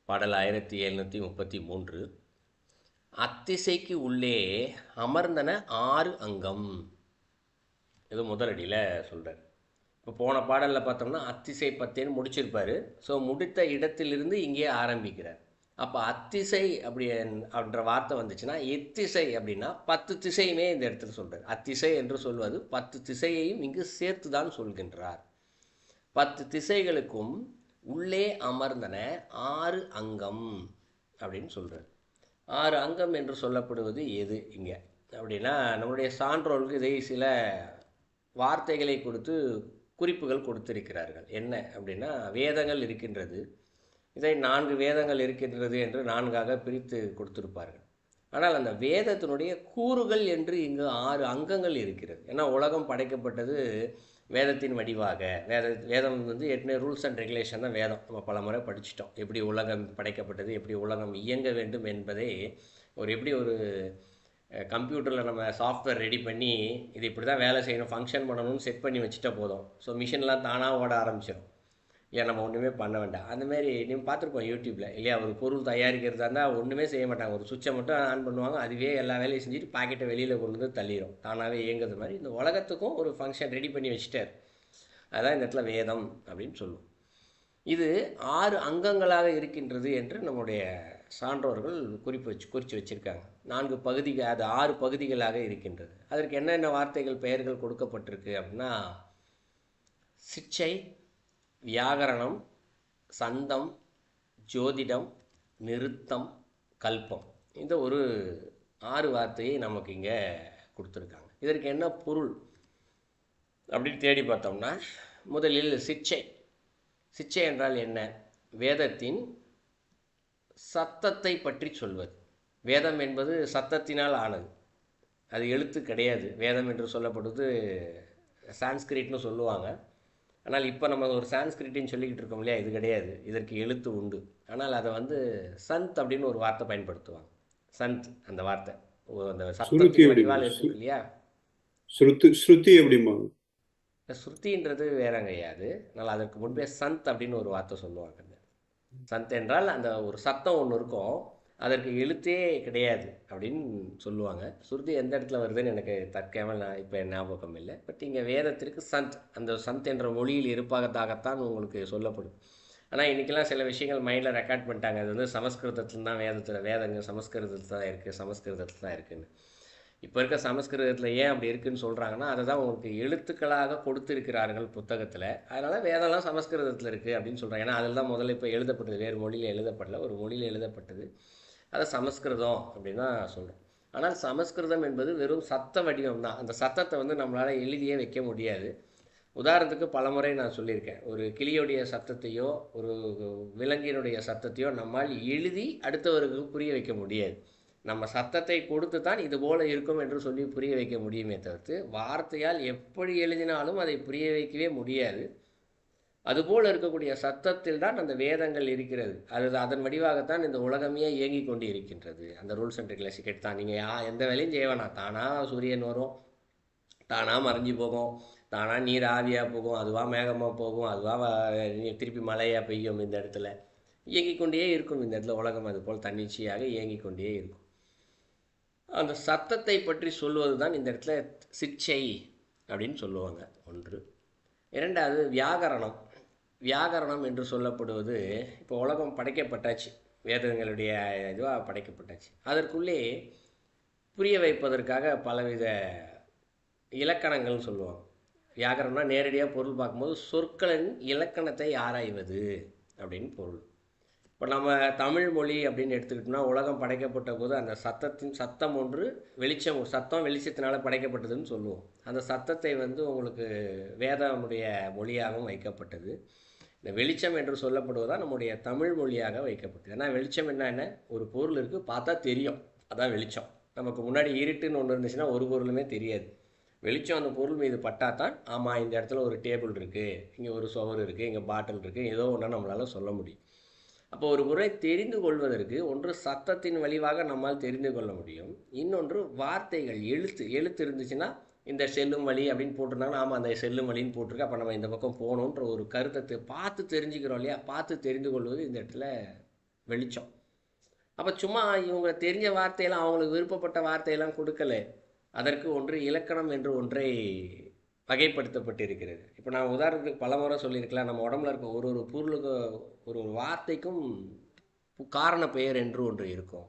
பாடல் 1733. அத்திசைக்கு உள்ளே அமர்ந்தன ஆறு அங்கம். இது முதலடியில் சொல்கிறார். இப்போ போன பாடலில் பார்த்தோம்னா அத்திசை பத்தேன்னு முடிச்சிருப்பார். ஸோ முடித்த இடத்திலிருந்து இங்கே ஆரம்பிக்கிறார். அப்போ அத்திசை அப்படின்ற வார்த்தை வந்துச்சுன்னா எத்திசை அப்படின்னா 10 திசையுமே இந்த இடத்துல சொல்கிறார். அத்திசை என்று சொல்வது 10 திசையையும் இங்கு சேர்த்து தான் சொல்கின்றார். 10 திசைகளுக்கும் உள்ளே அமர்ந்தன 6 அங்கம் அப்படின்னு சொல்கிறார். 6 அங்கம் என்று சொல்லப்படுவது எது இங்கே அப்படின்னா, நம்முடைய சான்றோர்களுக்கு இதை சில வார்த்தைகளை கொடுத்து குறிப்புகள் கொடுத்திருக்கிறார்கள். என்ன அப்படின்னா, வேதங்கள் இருக்கின்றது, இதை 4 வேதங்கள் இருக்கின்றது என்று 4ஆக பிரித்து கொடுத்திருப்பார்கள். ஆனால் அந்த வேதத்தினுடைய கூறுகள் என்று இங்கு 6 அங்கங்கள் இருக்கிறது. ஏன்னா உலகம் படைக்கப்பட்டது வேதத்தின் வடிவாக. வேதம் ஏற்கனவே ரூல்ஸ் அண்ட் ரெகுலேஷன் தான் வேதம். நம்ம பல முறை படிச்சிட்டோம். எப்படி உலகம் படைக்கப்பட்டது, எப்படி உலகம் இயங்க வேண்டும் என்பதை எப்படி ஒரு கம்ப்யூட்டரில் நம்ம சாஃப்ட்வேர் ரெடி பண்ணி இது இப்படி தான் வேலை செய்யணும், ஃபங்க்ஷன் பண்ணணும்னு செட் பண்ணி வச்சுட்டா போதும். ஸோ மிஷின்லாம் தானாக ஓட ஆரம்பிச்சிடும். ஏன் நம்ம ஒன்றுமே பண்ண வேண்டாம். அந்தமாரி நீங்கள் பார்த்துருப்போம் யூடியூப்பில் இல்லையா. ஒரு பொருள் தயாரிக்கிறதா இருந்தால் ஒன்றுமே செய்ய மாட்டாங்க. ஒரு சுவிட்சை மட்டும் ஆன் பண்ணுவாங்க, அதுவே எல்லா வேலையும் செஞ்சுட்டு பாக்கெட்டை வெளியில் கொண்டு வந்து தள்ளிடும், தானாகவே இயங்குறது மாதிரி இந்த உலகத்துக்கும் ஒரு ஃபங்க்ஷன் ரெடி பண்ணி வச்சுட்டார். அதுதான் இந்த இடத்துல வேதம் அப்படின்னு சொல்லுவோம். இது 6 அங்கங்களாக இருக்கின்றது என்று நம்முடைய சான்றோர்கள் குறித்து வச்சுருக்காங்க. 4 பகுதிகள், அது 6 பகுதிகளாக இருக்கின்றது. அதற்கு என்னென்ன வார்த்தைகள் பெயர்கள் கொடுக்கப்பட்டிருக்கு அப்படின்னா, சிற்சை, வியாகரணம், சந்தம், ஜோதிடம், நிருத்தம், கல்பம். இந்த ஒரு 6 வார்த்தையை நமக்கு இங்கே கொடுத்துருக்காங்க. இதற்கு என்ன பொருள் அப்படின்னு தேடி பார்த்தோம்னா, முதலில் சிற்சை. சிற்சை என்றால் என்ன? வேதத்தின் சத்தத்தை பற்றி சொல்வது. வேதம் என்பது சத்தத்தினால் ஆனது, அது எழுத்து கிடையாது. வேதம் என்று சொல்லப்படுவது சான்ஸ்கிரிட்னு சொல்லுவாங்க. ஆனால் இப்போ நம்ம ஒரு சான்ஸ்கிரிட்னு சொல்லிக்கிட்டு இருக்கோம் இல்லையா, இது கிடையாது. இதற்கு எழுத்து உண்டு. ஆனால் அதை சந்த் அப்படின்னு ஒரு வார்த்தை பயன்படுத்துவாங்க. சந்த் அந்த வார்த்தை அந்த சத்தத்தின் வடிவால் இருக்கு இல்லையா. ஸ்ருதி அப்படிம்பாங்க. ஸ்ருதின்றது வேறங்கையாது. அதனால் அதற்கு முன்பே சந்த் அப்படின்னு ஒரு வார்த்தை சொல்லுவாங்க. சந்த் என்றால் அந்த ஒரு சத்தம் ஒன்று இருக்கும், அதற்கு எழுத்தே கிடையாது அப்படின்னு சொல்லுவாங்க. ஸ்ருதி எந்த இடத்துல வருதுன்னு எனக்கு தற்காமல் இப்போ ஞாபகம் இல்லை. பட் இங்கே வேதத்திற்கு சந்த், அந்த சந்த் என்ற மொழியில் இருப்பதாகத்தான் உங்களுக்கு சொல்லப்படும். ஆனால் இன்றைக்கெல்லாம் சில விஷயங்கள் மைண்டில் ரெக்கார்ட் பண்ணிட்டாங்க. அது சமஸ்கிருதத்தில் தான் வேதங்க சமஸ்கிருதத்தில் தான் இருக்குதுன்னு. இப்போ இருக்க சமஸ்கிருதத்தில் ஏன் அப்படி இருக்குதுன்னு சொல்கிறாங்கன்னா, அதை தான் உங்களுக்கு எழுத்துக்களாக கொடுத்துருக்கிறார்கள் புத்தகத்தில். அதனால் வேதம்லாம் சமஸ்கிருதத்தில் இருக்குது அப்படின்னு சொல்கிறாங்க. ஏன்னா அதில் தான் முதல்ல இப்போ எழுதப்பட்டது, வேறு மொழியில் எழுதப்படல, ஒரு மொழியில் எழுதப்பட்டது. அதை சமஸ்கிருதம் அப்படின்னு தான் சொல்கிறோம். ஆனால் சமஸ்கிருதம் என்பது வெறும் சத்த வடிவம் தான். அந்த சத்தத்தை நம்மளால் எழுதியே வைக்க முடியாது. உதாரணத்துக்கு பலமுறை நான் சொல்லியிருக்கேன், ஒரு கிளியோடைய சத்தத்தையோ ஒரு விலங்கினுடைய சத்தத்தையோ நம்மால் எழுதி அடுத்தவருக்கு புரிய வைக்க முடியாது. நம்ம சத்தத்தை கொடுத்து தான் இது போல் இருக்கும் என்று சொல்லி புரிய வைக்க முடியுமே தவிர்த்து வார்த்தையால் எப்படி எழுதினாலும் அதை புரிய வைக்கவே முடியாது. அதுபோல் இருக்கக்கூடிய சத்தத்தில் தான் அந்த வேதங்கள் இருக்கிறது. அதன் வடிவாகத்தான் இந்த உலகமே இயங்கி கொண்டு இருக்கின்றது. அந்த ரூல்ஸ் அண்ட் ரெகுலேஷன் தான் நீங்கள் எந்த வேலையும் செய்ய வேணாம். தானாக சூரியன் வரும், தானாக மறைஞ்சி போகும், தானாக நீர் ஆவியாக போகும், அதுவாக மேகமாக போகும், அதுவாக திருப்பி மழையாக பெய்யும். இந்த இடத்துல இயங்கிக் கொண்டே இருக்கும். இந்த இடத்துல உலகம் அதுபோல் தன்னிச்சையாக இயங்கிக் கொண்டே இருக்கும். அந்த சத்தத்தை பற்றி சொல்வது தான் இந்த இடத்துல சிற்சை அப்படின்னு சொல்லுவாங்க. ஒன்று. இரண்டாவது வியாகரணம். வியாகரணம் என்று சொல்லப்படுவது, இப்போ உலகம் படைக்கப்பட்டாச்சு, வேதங்களுடைய இதுவாக படைக்கப்பட்டாச்சு. அதற்குள்ளே புரிய வைப்பதற்காக பலவித இலக்கணங்கள்னு சொல்லுவாங்க. வியாகரணம்னா நேரடியாக பொருள் பார்க்கும்போது சொற்களின் இலக்கணத்தை ஆராய்வது அப்படின்னு பொருள். இப்போ நம்ம தமிழ் மொழி அப்படின்னு எடுத்துக்கிட்டோம்னா, உலகம் படைக்கப்பட்ட போது அந்த சத்தம் ஒன்று வெளிச்சம், சத்தம் வெளிச்சத்தினால படைக்கப்பட்டதுன்னு சொல்லுவோம். அந்த சத்தத்தை உங்களுக்கு வேதமுடைய மொழியாகவும் வைக்கப்பட்டது. இந்த வெளிச்சம் என்று சொல்லப்படுவதாக நம்முடைய தமிழ் மொழியாக வைக்கப்பட்டது. ஏன்னா வெளிச்சம் என்ன, ஒரு பொருள் இருக்குது, பார்த்தா தெரியும், அதான் வெளிச்சம். நமக்கு முன்னாடி இருட்டுன்னு ஒன்று இருந்துச்சுன்னா ஒரு பொருளுமே தெரியாது. வெளிச்சம் அந்த பொருள் மீது பட்டால் தான், ஆமாம் இந்த இடத்துல ஒரு டேபிள் இருக்குது, இங்கே ஒரு சுவர் இருக்குது, இங்கே பாட்டில் இருக்குது, ஏதோ ஒன்று நம்மளால் சொல்ல முடியும். அப்போ ஒரு முறை தெரிந்து கொள்வதற்கு ஒன்று சத்தத்தின் வழிவாக நம்மால் தெரிந்து கொள்ள முடியும். இன்னொன்று வார்த்தைகள், எழுத்து இருந்துச்சுன்னா இந்த செல்லும் வழி அப்படின்னு போட்டிருந்தாங்கன்னா, ஆமாம் அந்த செல்லும் வழின்னு போட்டிருக்கு, அப்போ நம்ம இந்த பக்கம் போகணுன்ற ஒரு கருத்தை பார்த்து தெரிஞ்சுக்கிறோம் இல்லையா. பார்த்து தெரிந்து கொள்வது இந்த இடத்துல வெளிச்சம். அப்போ சும்மா இவங்க தெரிஞ்ச வார்த்தையெல்லாம் அவங்களுக்கு விருப்பப்பட்ட வார்த்தையெல்லாம் கொடுக்கல. அதற்கு ஒன்று இலக்கணம் என்று ஒன்றை வகைப்படுத்தப்பட்டிருக்கிறது. இப்போ நான் உதாரணத்துக்கு பலமுறை சொல்லியிருக்கலாம், நம்ம உடம்புல இருக்க ஒரு ஒரு பொருளுக்கு ஒரு ஒரு வார்த்தைக்கும் காரண பெயர் என்று ஒன்று இருக்கும்.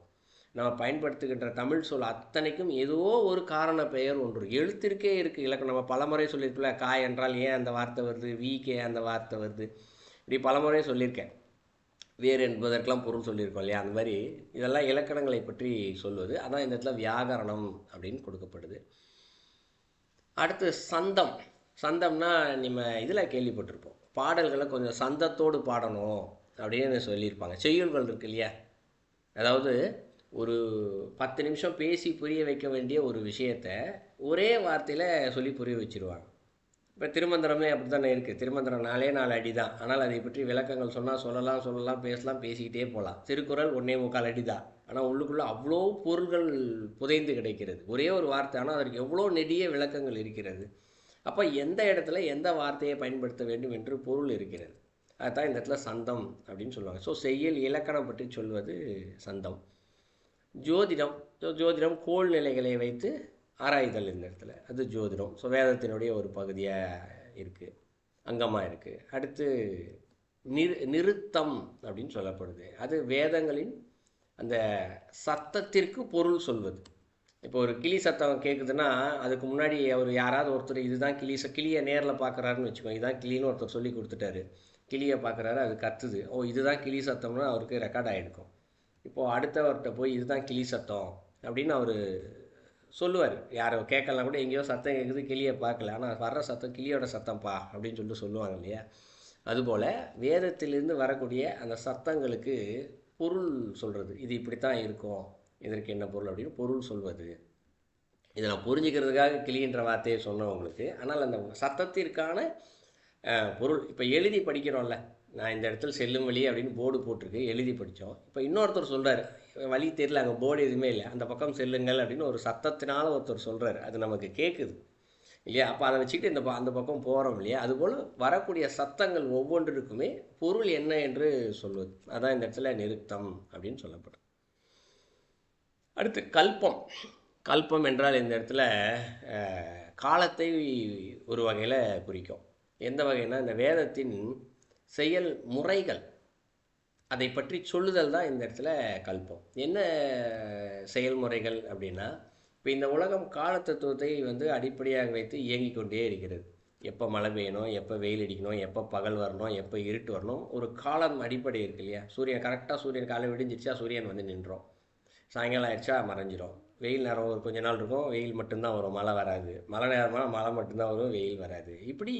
நம்ம பயன்படுத்துகின்ற தமிழ் சொல் அத்தனைக்கும் ஏதோ ஒரு காரண பெயர் ஒன்று எழுத்திற்கே இருக்குது. இலக்கணம் நம்ம பலமுறை சொல்லியிருக்கல, கா என்றால் ஏன் அந்த வார்த்தை வருது, வீக்கே அந்த வார்த்தை வருது, இப்படி பலமுறை சொல்லியிருக்கேன். வேறு என்பதற்கெல்லாம் பொருள் சொல்லியிருக்கோம் இல்லையா, அந்த மாதிரி இதெல்லாம் இலக்கணங்களை பற்றி சொல்வது. அதான் இந்த இடத்துல வியாகரணம் அப்படின்னு கொடுக்கப்படுது. அடுத்து சந்தம். சந்தம்னா நம்ம இதில் கேள்விப்பட்டிருப்போம், பாடல்களை கொஞ்சம் சந்தத்தோடு பாடணும் அப்படின்னு சொல்லியிருப்பாங்க. செய்யுள்கள் இருக்கு இல்லையா, அதாவது ஒரு 10 நிமிஷம் பேசி புரிய வைக்க வேண்டிய ஒரு விஷயத்தை ஒரே வார்த்தையில் சொல்லி புரிய வச்சுருவாங்க. இப்போ திருமந்திரமே அப்படி தானே இருக்குது. திருமந்திரம் 4 அடி தான், ஆனால் அதை பற்றி விளக்கங்கள் சொன்னால் சொல்லலாம் பேசிக்கிட்டே போகலாம். திருக்குறள் 1.25 அடி தான், ஆனால் உள்ளுக்குள்ளே அவ்வளோ பொருள்கள் புதைந்து கிடைக்கிறது. ஒரே ஒரு வார்த்தை, ஆனால் அதற்கு எவ்வளோ நெடிய விளக்கங்கள் இருக்கிறது. அப்போ எந்த இடத்துல எந்த வார்த்தையை பயன்படுத்த வேண்டும் என்று பொருள் இருக்கிறது. அதுதான் இந்த இடத்துல சந்தம் அப்படின்னு சொல்லுவாங்க. ஸோ செய்யுள் இலக்கணம் பற்றி சொல்வது சந்தம். ஜோதிடம். ஜோதிடம் கோள் நிலைகளை வைத்து ஆராய்தல் இந்த இடத்துல, அது ஜோதிடம். ஸோ வேதத்தினுடைய ஒரு பகுதியாக இருக்குது, அங்கமாக இருக்குது. அடுத்து நிறுத்தம் அப்படின்னு சொல்லப்படுது. அது வேதங்களின் அந்த சத்தத்திற்கு பொருள் சொல்வது. இப்போ ஒரு கிளி சத்தம் கேட்குதுன்னா அதுக்கு முன்னாடி அவர் யாராவது ஒருத்தர் இதுதான் கிளியை நேரில் பார்க்குறாருன்னு வச்சுக்கோங்க, இதுதான் கிளின்னு ஒருத்தர் சொல்லி கொடுத்துட்டாரு, கிளியை பார்க்குறாரு, அது கத்துது, ஓ இதுதான் கிளி சத்தம்னு அவருக்கு ரெக்கார்ட் ஆகிருக்கும். இப்போது அடுத்தவர்கிட்ட போய் இதுதான் கிளி சத்தம் அப்படின்னு அவர் சொல்லுவார். யாரோ கேட்கலாம் கூட, எங்கேயோ சத்தம் கேட்குது, கிளியை பார்க்கல, ஆனால் வர்ற சத்தம் கிளியோட சத்தம்ப்பா அப்படின்னு சொல்லிட்டு சொல்லுவாங்க இல்லையா. அதுபோல் வேதத்திலிருந்து வரக்கூடிய அந்த சத்தங்களுக்கு பொருள் சொல்கிறது. இது இப்படித்தான் இருக்கும், இதற்கு என்ன பொருள் அப்படின்னு பொருள் சொல்வது. இதை நான் புரிஞ்சுக்கிறதுக்காக கிளின்ற வார்த்தையை சொன்னேன் உங்களுக்கு. ஆனால் அந்த சத்தத்திற்கான பொருள் இப்போ எழுதி படிக்கிறோம்ல, நான் இந்த இடத்துல செல்லும் வழி அப்படின்னு போர்டு போட்டிருக்கு, எழுதி படித்தோம். இப்போ இன்னொருத்தர் சொல்கிறார், வழி தெரியல, அங்கே போர்டு எதுவுமே இல்லை, அந்த பக்கம் செல்லுங்கள் அப்படின்னு ஒரு சத்தத்தினால ஒருத்தர் சொல்கிறார், அது நமக்கு கேட்குது இல்லையா. அப்போ அதை வச்சுக்கிட்டு அந்த பக்கம் போகிறோம் இல்லையா. அதுபோல் வரக்கூடிய சத்தங்கள் ஒவ்வொன்றிற்குமே பொருள் என்ன என்று சொல்வது, அதான் இந்த இடத்துல நிறுத்தம் அப்படின்னு சொல்லப்படும். அடுத்து கல்பம். கல்பம் என்றால் இந்த இடத்துல காலத்தை ஒரு வகையில் குறிக்கும். எந்த வகைன்னா இந்த வேதத்தின் செயல் முறைகள் அதை பற்றி சொல்லுதல் தான் இந்த இடத்துல கல்பம். என்ன செயல்முறைகள் அப்படின்னா, இப்போ இந்த உலகம் காலத்தத்துவத்தை அடிப்படையாக வைத்து இயங்கி கொண்டே இருக்கிறது. எப்போ மழை பெய்யணும், எப்போ வெயில் அடிக்கணும், எப்போ பகல் வரணும், எப்போ இருட்டு வரணும், ஒரு காலம் அடிப்படை இருக்கு இல்லையா. சூரியன் கரெக்டாக சூரியன் காலை விடிஞ்சிருச்சா சூரியன் நின்றோம், சாயங்காலம் ஆயிடுச்சா மறைஞ்சிரும். வெயில் நேரம் ஒரு கொஞ்ச நாள் இருக்கும், வெயில் மட்டும்தான் வரும், மழை வராது. மழை நேரமாக மழை மட்டும்தான் வரும், வெயில் வராது. இப்படி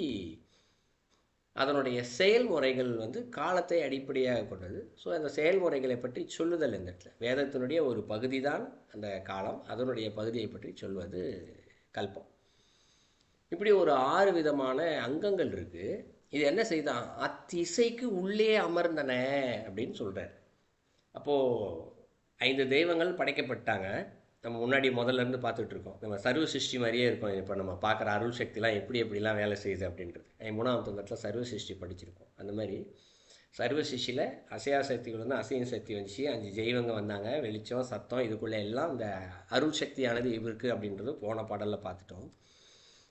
அதனுடைய செயல்முறைகள் காலத்தை அடிப்படையாக கொண்டது. ஸோ அந்த செயல்முறைகளை பற்றி சொல்லுதல் இந்த இடத்துல வேதத்தினுடைய ஒரு பகுதி தான் அந்த காலம், அதனுடைய பகுதியை பற்றி சொல்வது கல்பம். இப்படி ஒரு 6 விதமான அங்கங்கள் இருக்குது. இது என்ன செய்தான், அத்திசைக்கு உள்ளே அமர்ந்தன அப்படின்னு சொல்கிறார். அப்போது 5 தெய்வங்கள் படைக்கப்பட்டாங்க. நம்ம முன்னாடி முதல்லேருந்து பார்த்துட்ருக்கோம், நம்ம சர்வ சிருஷ்டி மாதிரியே இருக்கும். இப்போ நம்ம பார்க்குற அருள் சக்திலாம் எப்படிலாம் வேலை செய்யுது அப்படின்றது 3ஆம் தந்தத்தில் சர்வ சிருஷ்டி படிச்சிருக்கோம். அந்த மாதிரி சர்வ சிருஷ்டியில் அசையா சக்திகள் அசையும் சக்தி வந்துச்சு, 5 தெய்வங்க வந்தாங்க, வெளிச்சம் சத்தம் இதுக்குள்ளே எல்லாம் இந்த அருள் சக்தியானது இருக்குது அப்படின்றது போன பாடலில் பார்த்துட்டோம்.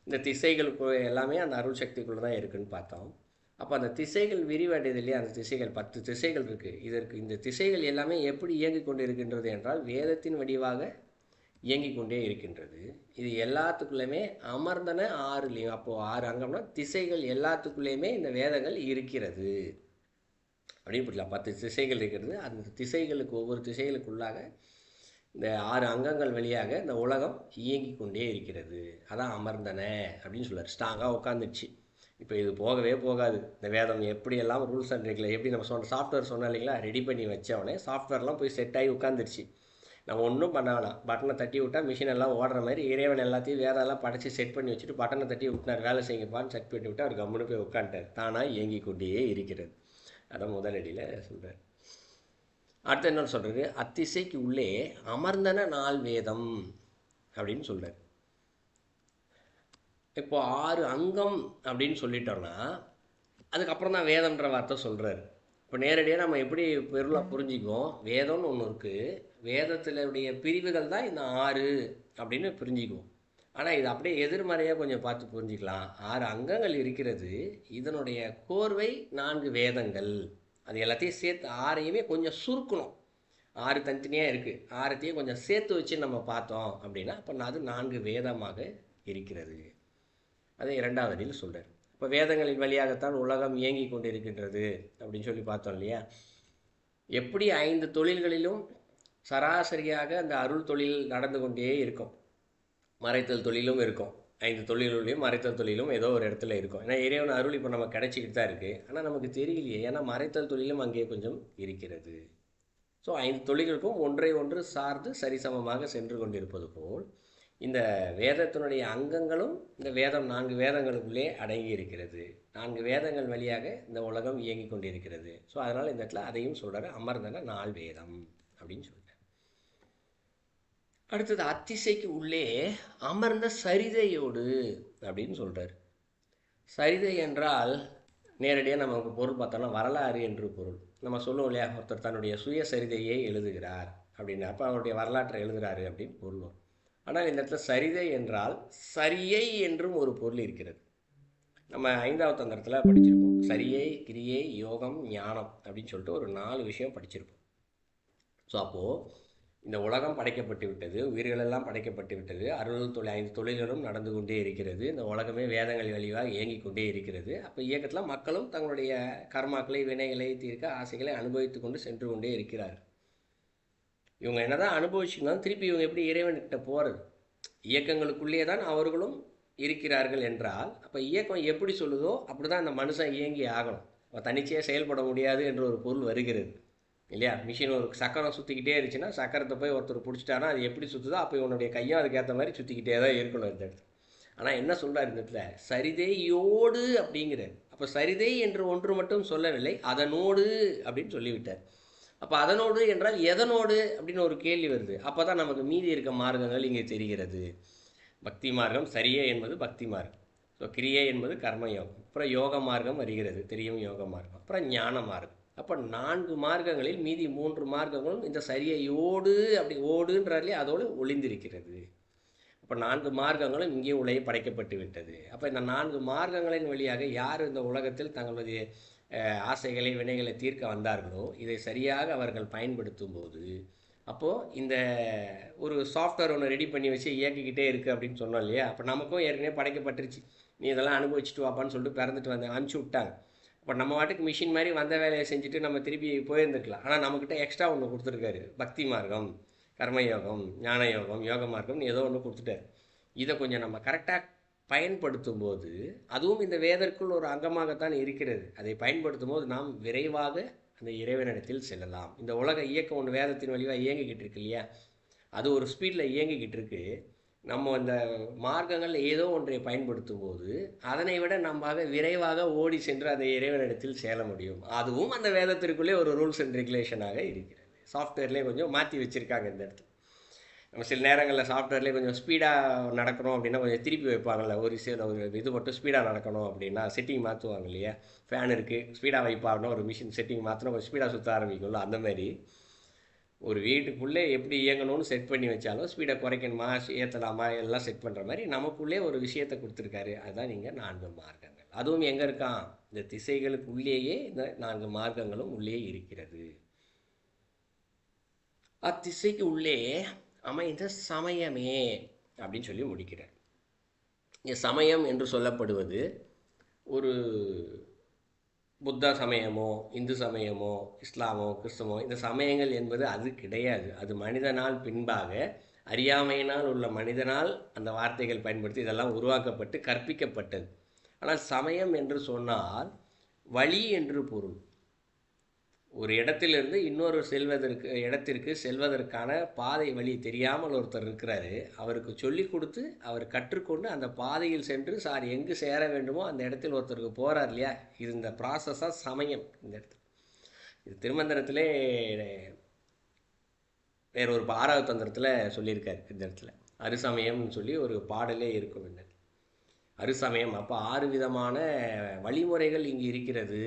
இந்த திசைகளுக்கு எல்லாமே அந்த அருள் சக்திக்குள்ளே தான் இருக்குதுன்னு பார்த்தோம். அப்போ அந்த திசைகள் விரிவடையது இல்லையா, அந்த திசைகள் 10 திசைகள் இருக்குது. இந்த திசைகள் எல்லாமே எப்படி இயங்கி கொண்டு இருக்கின்றது என்றால் வேதத்தின் வடிவாக இயங்கி கொண்டே இருக்கின்றது. இது எல்லாத்துக்குள்ளேயுமே அமர்ந்தன 6லையும். அப்போது 6 அங்கம்னா திசைகள் எல்லாத்துக்குள்ளேயுமே இந்த வேதங்கள் இருக்கிறது அப்படின்னு புரியலாம். 10 திசைகள் இருக்கிறது. அந்த திசைகளுக்கு ஒவ்வொரு திசைகளுக்குள்ளாக இந்த 6 அங்கங்கள் வழியாக இந்த உலகம் இயங்கி கொண்டே இருக்கிறது. அதான் அமர்ந்தன அப்படின்னு சொல்லுவார். ஸ்ட்ராங்காக உட்காந்துச்சு. இப்போ இது போகவே போகாது. இந்த வேதம் எப்படியெல்லாம் ரூல்ஸ் அண்ட் ரெகுலேஷன் எப்படி நம்ம சாஃப்ட்வேர் சொன்னோம் இல்லைங்களா, ரெடி பண்ணி வச்சவொடனே சாஃப்ட்வேர்லாம் போய் செட் ஆகி உட்காந்துருச்சு. நம்ம ஒன்றும் பண்ண வேணாம், பட்டனை தட்டி விட்டால் மிஷின் எல்லாம் ஓடுற மாதிரி இறைவன் எல்லாத்தையும் வேதெல்லாம் படைச்சி செட் பண்ணி வச்சுட்டு பட்டனை தட்டி விட்டார், வேலை செய்யுங்கப்பான்னு செட் பண்ணி விட்டு அவர் கம்முன்னு போய் உட்காந்துட்டார். தானாக இயங்கி கொண்டே இருக்கிறது. அதான் முதலடியில் சொல்கிறார். அடுத்து என்ன சொல்கிறது, அத்திசைக்கு உள்ளே அமர்ந்தன 4 வேதம் அப்படின்னு சொல்கிறார். இப்போ 6 அங்கம் அப்படின்னு சொல்லிட்டோம்னா அதுக்கப்புறம் தான் வேதம்ன்ற வார்த்தை சொல்கிறார். இப்போ நேரடியாக நம்ம எப்படி பொருளாக புரிஞ்சிக்குவோம், வேதம்னு ஒன்று இருக்குது, வேதத்திலுடைய பிரிவுகள் தான் இந்த 6 அப்படின்னு புரிஞ்சிக்குவோம். ஆனால் இது அப்படியே எதிர்மறையாக கொஞ்சம் பார்த்து புரிஞ்சிக்கலாம். 6 அங்கங்கள் இருக்கிறது, இதனுடைய கோர்வை 4 வேதங்கள். அது எல்லாத்தையும் சேர்த்து 6ஐயுமே கொஞ்சம் சுருக்கணும். 6 தனித்தனியாக இருக்குது, 6த்தையும் கொஞ்சம் சேர்த்து வச்சு நம்ம பார்த்தோம் அப்படின்னா அப்போ அது 4 வேதமாக இருக்கிறது. அதை 2வது அடியில் சொல்கிறார். இப்போ வேதங்களின் வழியாகத்தான் உலகம் இயங்கி கொண்டிருக்கின்றது அப்படின்னு சொல்லி பார்த்தோம் இல்லையா. எப்படி 5 தொழில்களிலும் சராசரியாக அந்த அருள் தொழில் நடந்து கொண்டே இருக்கும், மறைத்தல் தொழிலும் இருக்கும். 5 தொழில்களையும் மறைத்தல் தொழிலும் ஏதோ ஒரு இடத்துல இருக்கும். ஏன்னா இறைவன் அருள் இப்போ நம்ம கிடைச்சிக்கிட்டு தான் இருக்குது, ஆனால் நமக்கு தெரியலையே. ஏன்னா மறைத்தல் தொழிலும் அங்கே கொஞ்சம் இருக்கிறது. ஸோ 5 தொழில்களுக்கும் ஒன்றை ஒன்று சார்ந்து சரிசமமாக சென்று கொண்டிருப்பது போல் இந்த வேதத்தினுடைய அங்கங்களும் இந்த வேதம் 4 வேதங்களுக்குள்ளே அடங்கி இருக்கிறது. 4 வேதங்கள் வழியாக இந்த உலகம் இயங்கி கொண்டிருக்கிறது. ஸோ அதனால் இந்த இடத்துல அதையும் சொல்கிறாரு, அமர்ந்தன 4 வேதம் அப்படின்னு சொல்கிறார். அடுத்தது அத்திசைக்கு உள்ளே அமர்ந்த சரிதையோடு அப்படின்னு சொல்கிறார். சரிதை என்றால் நேரடியாக நமக்கு பொருள் பார்த்தோம்னா வரலாறு என்று பொருள். நம்ம சொல்லுவோம் இல்லையா, ஒருத்தர் தன்னுடைய சுயசரிதையை எழுதுகிறார் அப்படின்னு, அப்போ அவருடைய வரலாற்றை எழுதுகிறாரு அப்படின்னு பொருள் வரும். ஆனால் இந்த இடத்துல சரிதை என்றால் சரியை என்றும் ஒரு பொருள் இருக்கிறது. நம்ம 5வது தந்திரத்தில் படிச்சிருப்போம். சரியை, கிரியை, யோகம், ஞானம் அப்படின்னு சொல்லிட்டு ஒரு 4 விஷயம் படிச்சிருப்போம். ஸோ அப்போது இந்த உலகம் படைக்கப்பட்டு விட்டது, உயிர்களெல்லாம் படைக்கப்பட்டு விட்டது, அருள் தொழில் 5 தொழில்களும் நடந்து கொண்டே இருக்கிறது, இந்த உலகமே வேதங்கள் வழியாக இயங்கி கொண்டே இருக்கிறது. அப்போ இயக்கத்தில் மக்களும் தங்களுடைய கர்மாக்களை, வினைகளை தீர்க்க ஆசைகளை அனுபவித்து கொண்டு சென்று கொண்டே இருக்கிறார்கள். இவங்க என்னதான் அனுபவிச்சுக்கணும், திருப்பி இவங்க எப்படி இறைவன்கிட்ட போகிறது? இயக்கங்களுக்குள்ளே தான் அவர்களும் இருக்கிறார்கள் என்றால் அப்போ இயக்கம் எப்படி சொல்லுதோ அப்படி தான் அந்த மனுஷன் இயங்கி ஆகணும். அவன் தனிச்சையாக செயல்பட முடியாது என்ற ஒரு பொருள் வருகிறது இல்லையா. மிஷின் ஒரு சக்கரம் சுற்றிக்கிட்டே இருந்துச்சுன்னா சக்கரத்தை போய் ஒருத்தர் பிடிச்சிட்டானா அது எப்படி சுற்றுதோ அப்போ இவனுடைய கையும் அதுக்கேற்ற மாதிரி சுற்றிக்கிட்டே தான் இருக்கணும் இந்த இடத்துல. ஆனால் என்ன சொல்கிறார் இந்த இடத்துல, சரிதையோடு அப்படிங்கிறார். அப்போ சரிதை என்று ஒன்று மட்டும் சொல்லவில்லை, அதனோடு அப்படின்னு சொல்லிவிட்டார். அப்போ அதனோடு என்றால் எதனோடு அப்படின்னு ஒரு கேள்வி வருது. அப்போ தான் நமக்கு மீதி இருக்க மார்க்கங்கள் இங்கே தெரிகிறது. பக்தி மார்க்கம், சரியே என்பது பக்தி மார்க்கம். ஸோ கிரியை என்பது கர்மயோகம். அப்புறம் யோக மார்க்கம் வருகிறது, தெரியும் யோக மார்க்கம். அப்புறம் ஞான மார்க்கம். அப்போ 4 மார்க்கங்களில் மீதி 3 மார்க்கங்களும் இந்த சரியையோடு அப்படி ஓடுன்றாலே அதோடு ஒளிந்திருக்கிறது. அப்போ 4 மார்க்கங்களும் இங்கே உலகை படைக்கப்பட்டு விட்டது. அப்போ இந்த 4 மார்க்கங்களின் வழியாக யார் இந்த உலகத்தில் தங்களுடைய ஆசைகளை, வினைகளை தீர்க்க வந்தார்களோ இதை சரியாக அவர்கள் பயன்படுத்தும் போது அப்போது இந்த ஒரு சாஃப்ட்வேர் ஒன்று ரெடி பண்ணி வச்சு இயக்கிக்கிட்டே இருக்குது அப்படின்னு சொன்னோம் இல்லையா. அப்போ நமக்கும் ஏற்கனவே படைக்கப்பட்டுருச்சு, நீ இதெல்லாம் அனுபவிச்சுட்டு வாப்பான்னு சொல்லிட்டு பிறந்துட்டு வந்து அனுப்பிச்சி விட்டாங்க. அப்போ நம்ம வாட்டுக்கு மிஷின் மாதிரி வந்த வேலையை செஞ்சுட்டு நம்ம திருப்பி போயிருந்துக்கலாம். ஆனால் நம்மக்கிட்ட எக்ஸ்ட்ரா ஒன்று கொடுத்துருக்காரு, பக்தி மார்க்கம், கர்மயோகம், ஞான யோகம், யோக மார்க்கம்னு ஏதோ ஒன்று கொடுத்துட்டாரு. இதை கொஞ்சம் நம்ம கரெக்டாக பயன்படுத்தும் போது அதுவும் இந்த வேதற்குள் ஒரு அங்கமாகத்தான் இருக்கிறது. அதை பயன்படுத்தும் போது நாம் விரைவாக அந்த இறைவனிடத்தில் செல்லலாம். இந்த உலக இயக்கம் ஒன்று வேதத்தின் வழியாக இயங்கிக்கிட்டு இருக்கு இல்லையா, அது ஒரு ஸ்பீடில் இயங்கிக்கிட்டு இருக்கு. நம்ம இந்த மார்க்கங்கள் ஏதோ ஒன்றை பயன்படுத்தும் போது அதனை விட நம்ம விரைவாக ஓடி சென்று அந்த இறைவனிடத்தில் செல்ல முடியும். அதுவும் அந்த வேதத்திற்குள்ளே ஒரு ரூல்ஸ் அண்ட் ரெகுலேஷனாக இருக்கிறது. சாஃப்ட்வேர்லேயே கொஞ்சம் மாற்றி வச்சுருக்காங்க இந்த இடத்துல. நம்ம சில நேரங்களில் சாஃப்ட்வேர்லேயே கொஞ்சம் ஸ்பீடாக நடக்கணும் அப்படின்னா கொஞ்சம் திருப்பி வைப்பாங்கள்ல, ஒரு இது மட்டும் ஸ்பீடாக நடக்கணும் அப்படின்னா செட்டிங் மாற்றுவாங்க இல்லையா. ஃபேன் இருக்குது, ஸ்பீடாக வைப்பாங்கன்னா ஒரு மிஷின் செட்டிங் மாற்றினா கொஞ்சம் ஸ்பீடாக சுற்ற ஆரம்பிக்கும்ல. அந்த மாதிரி ஒரு வீட்டுக்குள்ளே எப்படி இயங்கணும்னு செட் பண்ணி வச்சாலும் ஸ்பீடை குறைக்கணுமா ஏற்றலாமா எல்லாம் செட் பண்ணுற மாதிரி நமக்குள்ளே ஒரு விஷயத்தை கொடுத்துருக்காரு. அதுதான் நீங்கள் 4 மார்க்கங்கள். அதுவும் எங்கே இருக்கான், இந்த திசைகளுக்கு உள்ளேயே இந்த 4 மார்க்கங்களும் உள்ளே இருக்கிறது. அத்திசைக்கு உள்ளே அமைந்த சமயமே அப்படின்னு சொல்லி முடிக்கிறார். இங்கே சமயம் என்று சொல்லப்படுவது ஒரு புத்த சமயமோ, இந்து சமயமோ, இஸ்லாமோ, கிறிஸ்தவமோ, இந்த சமயங்கள் என்பது அது கிடையாது. அது மனிதனால் பின்பாக அறியாமையினால் உள்ள மனிதனால் அந்த வார்த்தைகள் பயன்படுத்தி இதெல்லாம் உருவாக்கப்பட்டு கற்பிக்கப்பட்டது. ஆனால் சமயம் என்று சொன்னால் வழி என்று பொருள். ஒரு இடத்திலிருந்து இன்னொரு இடத்திற்கு செல்வதற்கான பாதை வழி தெரியாமல் ஒருத்தர் இருக்கிறாரு. அவருக்கு சொல்லி கொடுத்து அவர் கற்றுக்கொண்டு அந்த பாதையில் சென்று சார் எங்கு சேர வேண்டுமோ அந்த இடத்தில் ஒருத்தருக்கு போகிறார் இல்லையா. இது இந்த ப்ராசஸாக சமயம். இந்த இடத்துல இது திருமந்திரத்திலே வேற ஒரு 6வது தந்திரத்தில் சொல்லியிருக்காரு. இந்த இடத்துல அருசமயம்னு சொல்லி ஒரு பாடலே இருக்கும். இந்த அருசமயம் அப்போ 6 விதமான வழிமுறைகள் இங்கு இருக்கிறது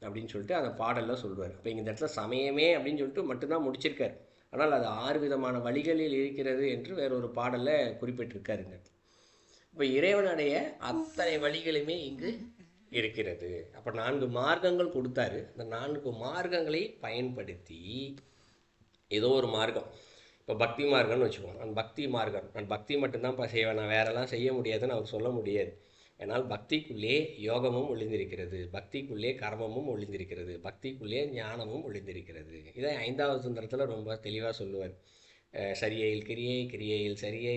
அப்படின்னு சொல்லிட்டு அந்த பாடலில் சொல்லுவார். இப்போ இந்த இடத்துல சமயமே அப்படின்னு சொல்லிட்டு மட்டும்தான் முடிச்சிருக்கார். ஆனால் அது 6 விதமான வழிகளில் இருக்கிறது என்று வேறொரு பாடலில் குறிப்பிட்டிருக்காருங்க. இப்போ இறைவனுடைய அத்தனை வழிகளுமே இங்கு இருக்கிறது. அப்போ 4 மார்க்கங்கள் கொடுத்தாரு. அந்த 4 மார்க்கங்களை பயன்படுத்தி ஏதோ ஒரு மார்க்கம், இப்போ பக்தி மார்க்கம்னு வச்சுக்கோங்க. நான் பக்தி மார்க்கம், நான் பக்தி மட்டும்தான் செய்வேன், நான் வேறெல்லாம் செய்ய முடியாதுன்னு அவர் சொல்ல முடியாது. ஏன்னால் பக்திக்குள்ளே யோகமும் ஒளிந்திருக்கிறது, பக்திக்குள்ளே கர்மமும் ஒளிந்திருக்கிறது, பக்திக்குள்ளே ஞானமும் ஒளிந்திருக்கிறது. இதை 5வது சுந்தரத்தில் ரொம்ப தெளிவாக சொல்லுவார். சரியில் கிரியை, கிரியையில் சரியை,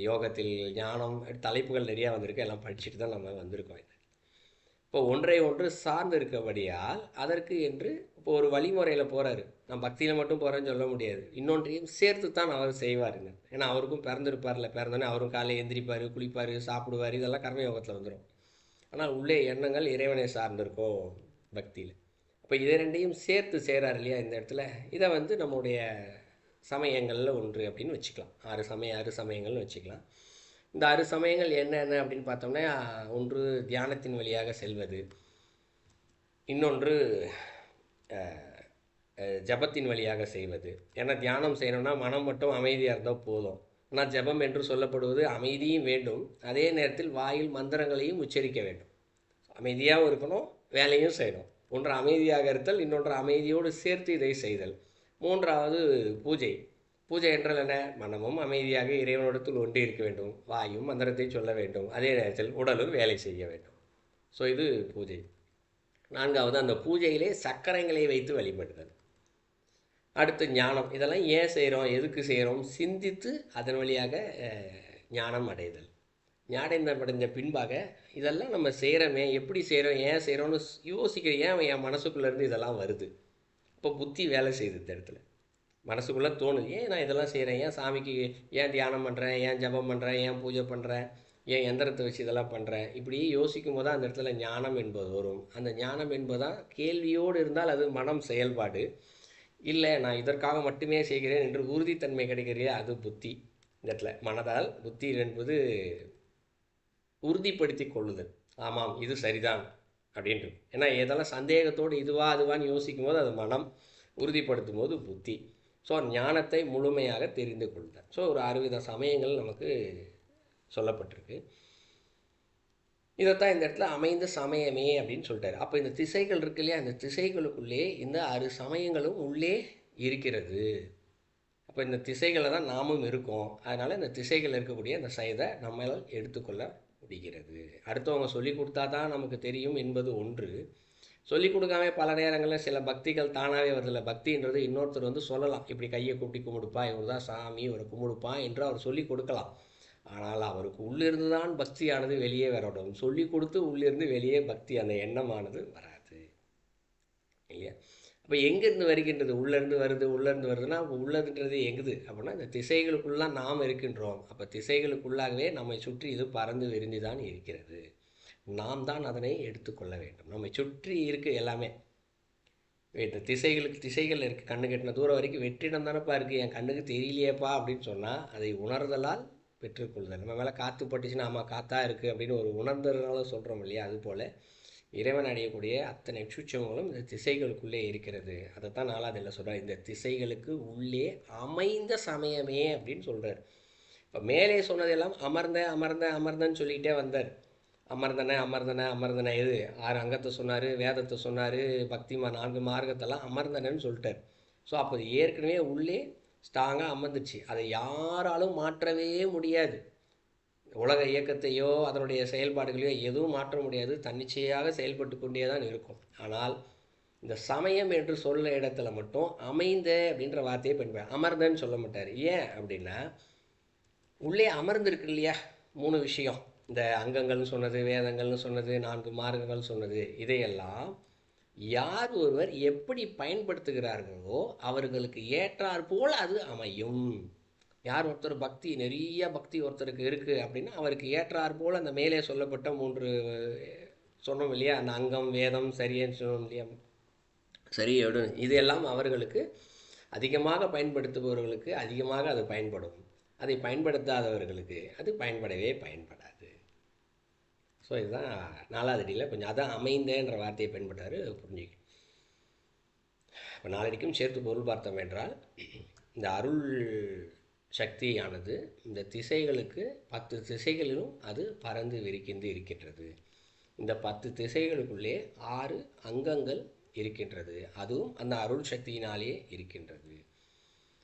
யோகத்தில் ஞானம், தலைப்புகள் நிறையா வந்திருக்கு. எல்லாம் படிச்சுட்டு தான் நம்ம வந்திருக்கோம். இப்போ ஒன்றை ஒன்று சார்ந்து இருக்கபடியால் அதற்கு என்று இப்போ ஒரு வழிமுறையில் போகிறாரு. நான் பக்தியில் மட்டும் போகிறேன்னு சொல்ல முடியாது, இன்னொன்றையும் சேர்த்து தான் அவர் செய்வாருங்க. ஏன்னா அவருக்கும் பிறந்திருப்பார்ல, பிறந்தோன்னே அவரும் காலையில் எந்திரிப்பார், குளிப்பார், சாப்பிடுவார், இதெல்லாம் கர்மயோகத்தில் வந்துடும். ஆனால் உள்ளே எண்ணங்கள் இறைவனை சார்ந்திருக்கும் பக்தியில். அப்போ இதை ரெண்டையும் சேர்த்து செய்கிறார் இல்லையா இந்த இடத்துல. இதை வந்து நம்முடைய சமயங்களில் ஒன்று அப்படின்னு வச்சுக்கலாம். 6 சமயங்கள்னு வச்சுக்கலாம். இந்த 6 சமயங்கள் என்னென்ன அப்படின்னு பார்த்தோம்னா, ஒன்று தியானத்தின் வழியாக செல்வது, இன்னொன்று ஜபத்தின் வழியாக செய்வது. ஏன்னா தியானம் செய்யணும்னா மனம் மட்டும் அமைதியாக இருந்தால் போதும். ஆனால் ஜபம் என்று சொல்லப்படுவது அமைதியும் வேண்டும், அதே நேரத்தில் வாயில் மந்திரங்களையும் உச்சரிக்க வேண்டும். அமைதியாகவும் இருக்கணும், வேலையும் செய்யணும். ஒன்று அமைதியாக இருத்தல், இன்னொன்று அமைதியோடு சேர்த்து இதை செய்தல். 3வது பூஜை. பூஜை என்றால் என்ன? மனமும் அமைதியாக இறைவனிடத்தில் ஒன்றி இருக்க வேண்டும், வாயும் மந்திரத்தை சொல்ல வேண்டும், அதே நேரத்தில் உடலும் வேலை செய்ய வேண்டும். ஸோ இது பூஜை. 4வது அந்த பூஜையிலே சக்கரங்களை வைத்து வழிபடுதல். அடுத்து ஞானம். இதெல்லாம் ஏன் செய்கிறோம், எதுக்கு செய்கிறோம், சிந்தித்து அதன் வழியாக ஞானம் அடைதல். ஞானம் அடைஞ்ச பின்பாக இதெல்லாம் நம்ம செய்கிறோமே, எப்படி செய்கிறோம், ஏன் செய்கிறோன்னு யோசிக்கிற. ஏன் என் மனசுக்குள்ளேருந்து இதெல்லாம் வருது. இப்போ புத்தி வேலை செய்யுது இந்த இடத்துல. மனசுக்குள்ளே தோணுது, ஏன் நான் இதெல்லாம் செய்கிறேன், ஏன் சாமிக்கு ஏன் தியானம் பண்ணுறேன், ஏன் ஜபம் பண்ணுறேன், ஏன் பூஜை பண்ணுறேன், ஏன் எந்திரத்தை வச்சு இதெல்லாம் பண்ணுறேன். இப்படி யோசிக்கும் போது அந்த இடத்துல ஞானம் என்பது வரும். அந்த ஞானம் என்பதுதான் கேள்வியோடு இருந்தால் அது மனம் செயல்பாடு. இல்லை நான் இதற்காக மட்டுமே செய்கிறேன் என்று உறுதித்தன்மை கிடைக்கிறதே, அது புத்தி. இந்த இடத்துல மனதால் புத்தி என்பது உறுதிப்படுத்தி கொள்ளுதல். ஆமாம் இது சரிதான் அப்படின்றது. ஏன்னா இதெல்லாம் சந்தேகத்தோடு இதுவா அதுவான்னு யோசிக்கும் போது அது மனம், உறுதிப்படுத்தும் போது புத்தி. ஸோ ஞானத்தை முழுமையாக தெரிந்து கொள்ளுதல். ஸோ ஒரு 6 சமயங்கள் நமக்கு சொல்லப்பட்டிருக்கு. இதைத்தான் இந்த இடத்துல அமைந்த சமயமே அப்படின்னு சொல்லிட்டாரு. அப்போ இந்த திசைகள் இருக்கு இல்லையா, அந்த திசைகளுக்குள்ளே இந்த 6 சமயங்களும் உள்ளே இருக்கிறது. அப்போ இந்த திசைகளை தான் நாமும் இருக்கோம். அதனால் இந்த திசைகள் இருக்கக்கூடிய அந்த செயலை நம்மளால் எடுத்துக்கொள்ள முடிகிறது. அடுத்தவங்க சொல்லி கொடுத்தா தான் நமக்கு தெரியும் என்பது ஒன்று. சொல்லிக் கொடுக்காம பல நேரங்களில் சில பக்திகள் தானாகவே வருதில்ல. பக்தின்றது இன்னொருத்தர் வந்து சொல்லலாம், இப்படி கையை கூட்டி கும்பிடுப்பா, இவர் தான் சாமி, இவரை கும்பிடுப்பா என்று அவர் சொல்லி கொடுக்கலாம். ஆனால் அவருக்கு உள்ளிருந்து தான் பக்தியானது வெளியே வரணும். சொல்லி கொடுத்து உள்ளிருந்து வெளியே பக்தி அந்த எண்ணமானது வராது இல்லையா. அப்போ எங்கேருந்து வருகின்றது, உள்ளேருந்து வருது, உள்ளேருந்து வருதுன்னா அப்போ உள்ளதுன்றது எங்குது அப்படின்னா இந்த திசைகளுக்குள்ளாக நாம் இருக்கின்றோம். அப்போ திசைகளுக்குள்ளாகவே நம்மை சுற்றி இது பறந்து விரிந்து தான் இருக்கிறது. நாம் தான் அதனை எடுத்துக்கொள்ள வேண்டும். நம்மை சுற்றி இருக்குது எல்லாமே. திசைகள் இருக்குது. கண்ணு கட்டின தூரம் வரைக்கும் வெற்றிடம் தானேப்பா இருக்குது, என் கண்ணுக்கு தெரியலையேப்பா அப்படின்னு சொன்னால் அதை உணர்தலால் பெற்றுக்கொள்ளுதல். நம்ம மேலே காற்று பட்டுச்சுன்னா ஆமாம் காற்றா இருக்குது அப்படின்னு ஒரு உணர்ந்ததுனால சொல்கிறோம் இல்லையா. அதுபோல் இறைவன் அடையக்கூடிய அத்தனை சூட்சங்களும் இந்த திசைகளுக்குள்ளே இருக்கிறது. அதைத்தான் 4வது சொல்கிறார், இந்த திசைகளுக்கு உள்ளே அமைந்த சமயமே அப்படின்னு சொல்கிறார். இப்போ மேலே சொன்னதெல்லாம் அமர்ந்தன்னு சொல்லிக்கிட்டே வந்தார். அமர்ந்தன எது 6 அங்கத்தை சொன்னார், வேதத்தை சொன்னார், பக்தி 4 மார்க்கத்தெல்லாம் அமர்ந்தனன்னு சொல்லிட்டார். ஸோ அப்போ ஏற்கனவே உள்ளே ஸ்ட்ராங்காக அமர்ந்துச்சு. அதை யாராலும் மாற்றவே முடியாது. உலக இயக்கத்தையோ அதனுடைய செயல்பாடுகளையோ எதுவும் மாற்ற முடியாது, தன்னிச்சையாக செயல்பட்டு கொண்டே தான் இருக்கும். ஆனால் இந்த சமயம் என்று சொல்ல இடத்துல மட்டும் அமைந்த அப்படின்ற வார்த்தையை பயன்படுத்த, அமர்ந்தன்னு சொல்ல மாட்டார். ஏன் அப்படின்னா உள்ளே அமர்ந்திருக்கு இல்லையா 3 விஷயம். இந்த அங்கங்கள்னு சொன்னது, வேதங்கள்னு சொன்னது, 4 மார்க்கங்கள் சொன்னது, இதையெல்லாம் யார் ஒருவர் எப்படி பயன்படுத்துகிறார்களோ அவர்களுக்கு ஏற்றார் போல் அது அமையும். யார் ஒருத்தர் பக்தி நிறைய பக்தி ஒருத்தருக்கு இருக்குது அப்படின்னா அவருக்கு ஏற்றார் போல் அந்த மேலே சொல்லப்பட்ட 3 சொன்னோம் இல்லையா, அந்த அங்கம் வேதம் சரியன்னு சொன்னோம் இல்லையா, சரி இதெல்லாம் அவர்களுக்கு அதிகமாக பயன்படுத்துபவர்களுக்கு அதிகமாக அது பயன்படும். அதை பயன்படுத்தாதவர்களுக்கு அது பயன்படவே பயன்படாது. ஸோ இதுதான் 4வது அடியில் கொஞ்சம் அதான் அமைந்தன்ற வார்த்தையை பயன்பட்டார், புரிஞ்சுக்க. இப்போ 4 அடிக்கும் சேர்த்து பொருள் பார்த்தோம் என்றால், இந்த அருள் சக்தியானது இந்த திசைகளுக்கு 10 திசைகளிலும் அது பறந்து விரிக்கின்று இருக்கின்றது. இந்த 10 திசைகளுக்குள்ளே 6 அங்கங்கள் இருக்கின்றது, அதுவும் அந்த அருள் சக்தியினாலே இருக்கின்றது.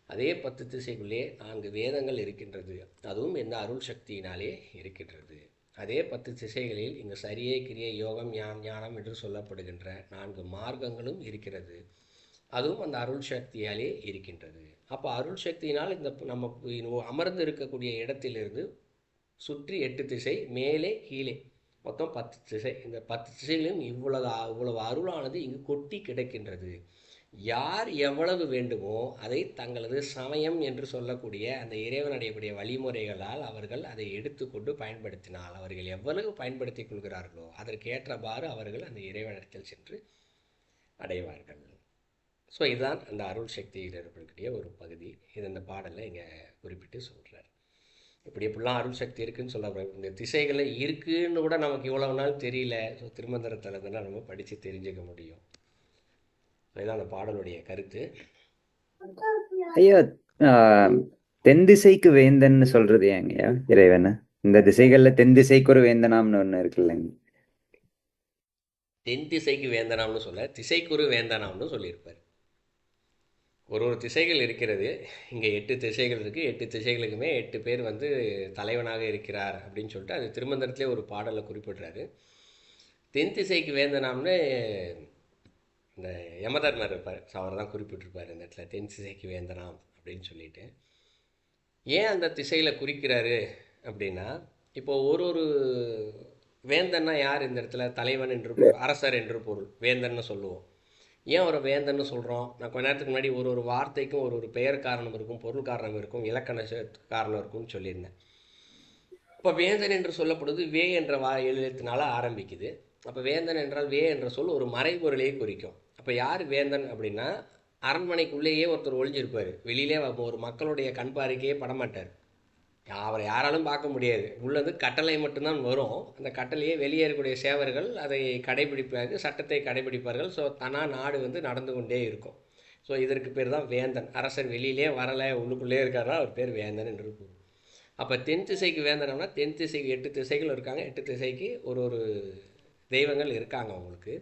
அதே 10 திசைக்குள்ளே 4 வேதங்கள் இருக்கின்றது, அதுவும் இந்த அருள் சக்தியினாலே இருக்கின்றது. அதே 10 திசைகளில் இங்கு சரியை, கிரியை, யோகம், ஞானம் என்று சொல்லப்படுகின்ற 4 மார்க்கங்களும் இருக்கிறது, அதுவும் அந்த அருள் சக்தியாலே இருக்கின்றது. அப்போ அருள் சக்தியினால் இந்த நம்ம அமர்ந்து இருக்கக்கூடிய இடத்திலிருந்து சுற்றி 8 திசை, மேலே கீழே மொத்தம் 10 திசை. இந்த 10 திசைகளிலும் இவ்வளவு அருளானது இங்கு கொட்டி கிடக்கின்றது. யார் எவ்வளவு வேண்டுமோ அதை தங்களது சமயம் என்று சொல்லக்கூடிய அந்த இறைவன் அடையக்கூடிய வழிமுறைகளால் அவர்கள் அதை எடுத்துக்கொண்டு பயன்படுத்தினால், அவர்கள் எவ்வளவு பயன்படுத்தி கொள்கிறார்களோ அதற்கேற்றவாறு அவர்கள் அந்த இறைவனிடத்தில் சென்று அடைவார்கள். ஸோ இதுதான் அந்த அருள் சக்தியில் இருக்கக்கூடிய ஒரு பகுதி. இது இந்த பாடலில் இங்கே குறிப்பிட்டு சொல்கிறார். இப்படிலாம் அருள் சக்தி இருக்குதுன்னு சொல்ல, இந்த திசைகளை இருக்குன்னு கூட நமக்கு இவ்வளவு நாள் தெரியல. ஸோ திருமந்திரத்தில் தான் நம்ம படித்து தெரிஞ்சுக்க முடியும். இதுதான் அந்த பாடலுடைய கருத்து. ஐயா, தென் திசைக்கு வேந்தன்னு சொல்றது ஏங்கய்யா இறைவன்? இந்த திசைகள்ல தென் திசைக்கு ஒரு வேந்தனாம்னு ஒண்ணு இருக்கு இல்லைங்க? தென் திசைக்கு வேந்தனாம்னு சொல்ல, திசைக்குரு வேந்தனாம்னு சொல்லியிருப்பார். ஒரு திசைகள் இருக்கிறது. இங்கே 8 திசைகள் இருக்குது. 8 திசைகளுக்குமே 8 பேர் தலைவனாக இருக்கிறார் அப்படின்னு சொல்லிட்டு அது திருமந்திரத்திலே ஒரு பாடலை குறிப்பிடுறாரு. தென் திசைக்கு வேந்தனாம்னு இந்த யமதர்மர் இருப்பார், அவர் தான் குறிப்பிட்டிருப்பார் இந்த இடத்துல, தென் திசைக்கு வேந்தனாம் அப்படின்னு சொல்லிட்டு. ஏன் அந்த திசையில் குறிக்கிறாரு அப்படின்னா, இப்போது ஒரு வேந்தன்னா யார் இந்த இடத்துல? தலைவன் என்று பொருள், அரசர் என்று பொருள், வேந்தன்னு சொல்லுவோம். ஏன் ஒரு வேந்தன்னு சொல்கிறோம்? நான் கொஞ்ச நேரத்துக்கு முன்னாடி ஒரு வார்த்தைக்கும் ஒரு பெயர் காரணம் இருக்கும், பொருள் காரணம் இருக்கும், இலக்கண காரணம் இருக்கும்னு சொல்லியிருந்தேன். இப்போ வேந்தன் என்று சொல்லப்படுது வே என்ற எழுத்தினால ஆரம்பிக்குது. அப்போ வேந்தன் என்றால் வே என்ற சொல் ஒரு மறைபொருளையே குறிக்கும். அப்போ யார் வேந்தன் அப்படின்னா, அரண்மனைக்குள்ளேயே ஒருத்தர் ஒளிஞ்சிருப்பார், வெளியிலே ஒரு மக்களுடைய கண்பார்வைக்கே படமாட்டார், அவரை யாராலும் பார்க்க முடியாது. உள்ளது கட்டளை மட்டும்தான் வரும். அந்த கட்டளையே வெளியே இருக்கக்கூடிய சேவர்கள் அதை கடைபிடிப்பார்கள், சட்டத்தை கடைபிடிப்பார்கள். ஸோ நாடு நடந்து கொண்டே இருக்கும். ஸோ இதற்கு பேர் தான் வேந்தன். அரசர் வெளியிலே வரலை, உள்ளுக்குள்ளே இருக்காரா, அவர் பேர் வேந்தன் என்று இருக்கும். அப்போ தென் திசைக்கு வேந்தனம்னா, தென் திசைக்கு 8 திசைகள் இருக்காங்க, 8 திசைக்கு ஒரு தெய்வங்கள் இருக்காங்க அவங்களுக்கு.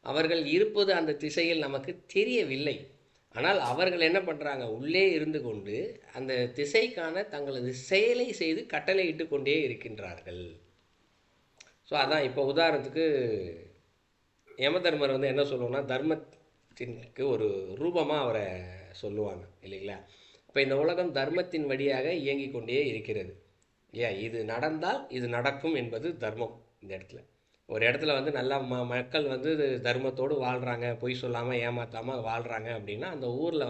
அவர்கள் இருப்பது அந்த திசையில் நமக்கு தெரியவில்லை. ஆனால் அவர்கள் என்ன பண்ணுறாங்க, உள்ளே இருந்து கொண்டு அந்த திசைக்கான தங்களது செயலை செய்து கட்டளை இட்டு கொண்டே இருக்கின்றார்கள். ஸோ அதான் இப்போ உதாரணத்துக்கு யமதர்மர் என்ன சொல்லுவோம்னா, தர்மத்திற்கு ஒரு ரூபமாக அவரை சொல்லுவாங்க இல்லைங்களா? அப்போ இந்த உலகம் தர்மத்தின் வழியாக இயங்கி கொண்டே இருக்கிறது. ஏன் இது நடந்தால் இது நடக்கும் என்பது தர்மம். இந்த இடத்துல ஒரு இடத்துல நல்லா மக்கள் தர்மத்தோடு வாழ்கிறாங்க, பொய் சொல்லாமல் ஏமாற்றாமல் வாழ்கிறாங்க அப்படின்னா அந்த ஊரில்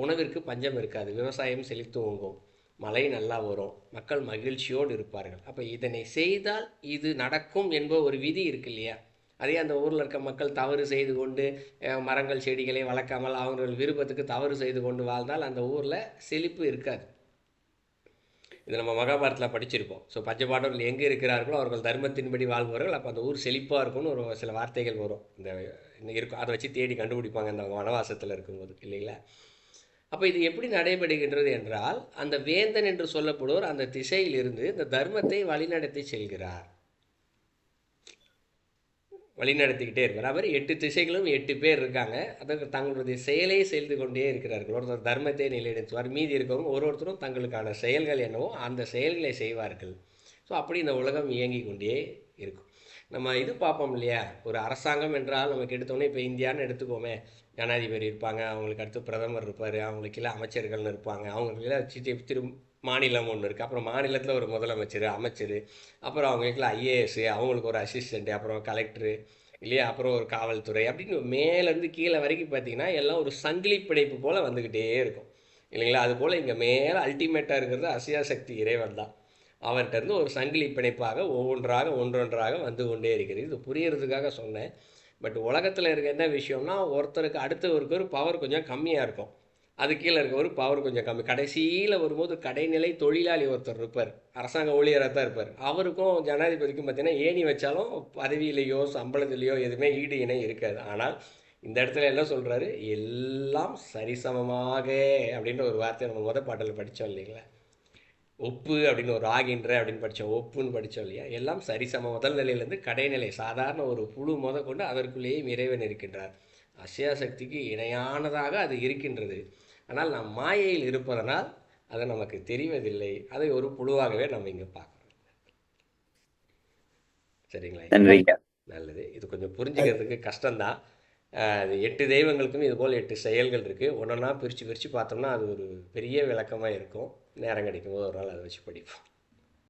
உணவிற்கு பஞ்சம் இருக்காது, விவசாயம் செழித்தோங்கும், மழை நல்லா வரும், மக்கள் மகிழ்ச்சியோடு இருப்பார்கள். அப்போ இதனை செய்தால் இது நடக்கும் என்ப ஒரு விதி இருக்கு இல்லையா? அதே அந்த ஊரில் இருக்க மக்கள் தவறு செய்து கொண்டு மரங்கள் செடிகளை வளர்க்காமல் அவர்கள் விருப்பத்துக்கு தவறு செய்து கொண்டு வாழ்ந்தால் அந்த ஊரில் செழிப்பு இருக்காது. இது நம்ம மகாபாரத்தில் படிச்சிருப்போம். ஸோ பஞ்சபாண்டவர்கள் எங்கே இருக்கிறார்களோ அவர்கள் தர்மத்தின்படி வாழ்வார்கள், அப்போ அந்த ஊர் செழிப்பாக இருக்கும்னு ஒரு சில வார்த்தைகள் வரும். இந்த இருக்கும், அதை வச்சு தேடி கண்டுபிடிப்பாங்க அந்த வனவாசத்தில் இருக்கும்போது இல்லைங்களா? அப்போ இது எப்படி நடைபெறுகின்றது என்றால், அந்த வேந்தன் என்று சொல்லப்படுவோர் அந்த திசையிலிருந்து இந்த தர்மத்தை வழிநடத்தி செல்கிறார், வழிநடத்திக்கிட்டே இருப்பார். அவர் 8 திசைகளும் 8 பேர் இருக்காங்க, அதற்கு தங்களுடைய செயலை செய்து கொண்டே இருக்கிறார்கள். ஒருத்தர் தர்மத்தை நிலைநிறுத்துவார், மீதி இருக்கவங்க ஒருத்தரும் தங்களுக்கான செயல்கள் என்னவோ அந்த செயல்களை செய்வார்கள். ஸோ அப்படி இந்த உலகம் இயங்கி கொண்டே இருக்கும். நம்ம இது பார்ப்போம் இல்லையா, ஒரு அரசாங்கம் என்றால் நமக்கு எடுத்தோன்னே இப்போ இந்தியான்னு எடுத்துக்கோமே, ஜனாதிபதி இருப்பாங்க, அவங்களுக்கு அடுத்து பிரதமர் இருப்பார், அவங்களுக்கெல்லாம் அமைச்சர்கள்னு இருப்பாங்க, அவங்களுக்கெல்லாம் திரு மாநிலம் ஒன்று இருக்குது, அப்புறம் மாநிலத்தில் ஒரு முதலமைச்சர், அமைச்சர், அப்புறம் அவங்களுக்குலாம் ஐஏஎஸ், அவங்களுக்கு ஒரு அசிஸ்டண்ட்டு, அப்புறம் கலெக்டரு இல்லையா, அப்புறம் ஒரு காவல்துறை, அப்படின்னு மேலேருந்து கீழே வரைக்கும் பார்த்திங்கன்னா எல்லாம் ஒரு சங்கிலி பிணைப்பு போல் வந்துக்கிட்டே இருக்கும் இல்லைங்களா? அதுபோல் இங்கே மேலே அல்டிமேட்டாக இருக்கிறது அசியாசக்தி இறைவன் தான். அவர்கிட்டருந்து ஒரு சங்கிலி பிணைப்பாக ஒன்றொன்றாக வந்து கொண்டே இருக்கிறது. இது புரியறதுக்காக சொன்னேன். பட் உலகத்தில் இருக்க என்ன விஷயம்னா, ஒருத்தருக்கு அடுத்தவருக்கு ஒரு பவர் கொஞ்சம் கம்மியாக இருக்கும். அது கீழே இருக்கவர் பவர் கொஞ்சம் கம்மி. கடைசியில் வரும்போது கடைநிலை தொழிலாளி ஒருத்தர் இருப்பார், அரசாங்க ஊழியராக தான் இருப்பார். அவருக்கும் ஜனாதிபதிக்கும் பார்த்தீங்கன்னா ஏணி வச்சாலும் பதவியிலையோ சம்பளத்திலேயோ எதுவுமே ஈடு இணை இருக்காது. ஆனால் இந்த இடத்துல என்ன சொல்கிறாரு, எல்லாம் சரிசமமாக அப்படின்ற ஒரு வார்த்தை நம்ம பாட்டில் படித்தோம் இல்லைங்களா? ஒப்பு அப்படின்னு ஒரு ஆகின்ற அப்படின்னு படித்தோம், ஒப்புன்னு படித்தோம் இல்லையா? எல்லாம் சரிசமம், முதல் நிலையிலேருந்து கடைநிலை சாதாரண ஒரு புழு கொண்டு அதற்குள்ளேயே இறைவன் இருக்கின்றார். அசையா சக்திக்கு இணையானதாக அது இருக்கின்றது. ஆனால் நாம் மாயையில் இருப்பதனால் அது நமக்கு தெரிவதில்லை. அதை ஒரு புழுவாகவே நம்ம இங்கே பார்க்குறோம். சரிங்களா? நன்றிங்க. நல்லது. இது கொஞ்சம் புரிஞ்சுக்கிறதுக்கு கஷ்டம்தான். அது 8 தெய்வங்களுக்கும் இதுபோல் 8 செயல்கள் இருக்குது. ஒன்றொன்னா பிரித்து பிரித்து பார்த்தோம்னா அது ஒரு பெரிய விளக்கமாக இருக்கும். நேரம் கிடைக்கும் போது ஒரு நாள் அதை வச்சு படிப்போம்.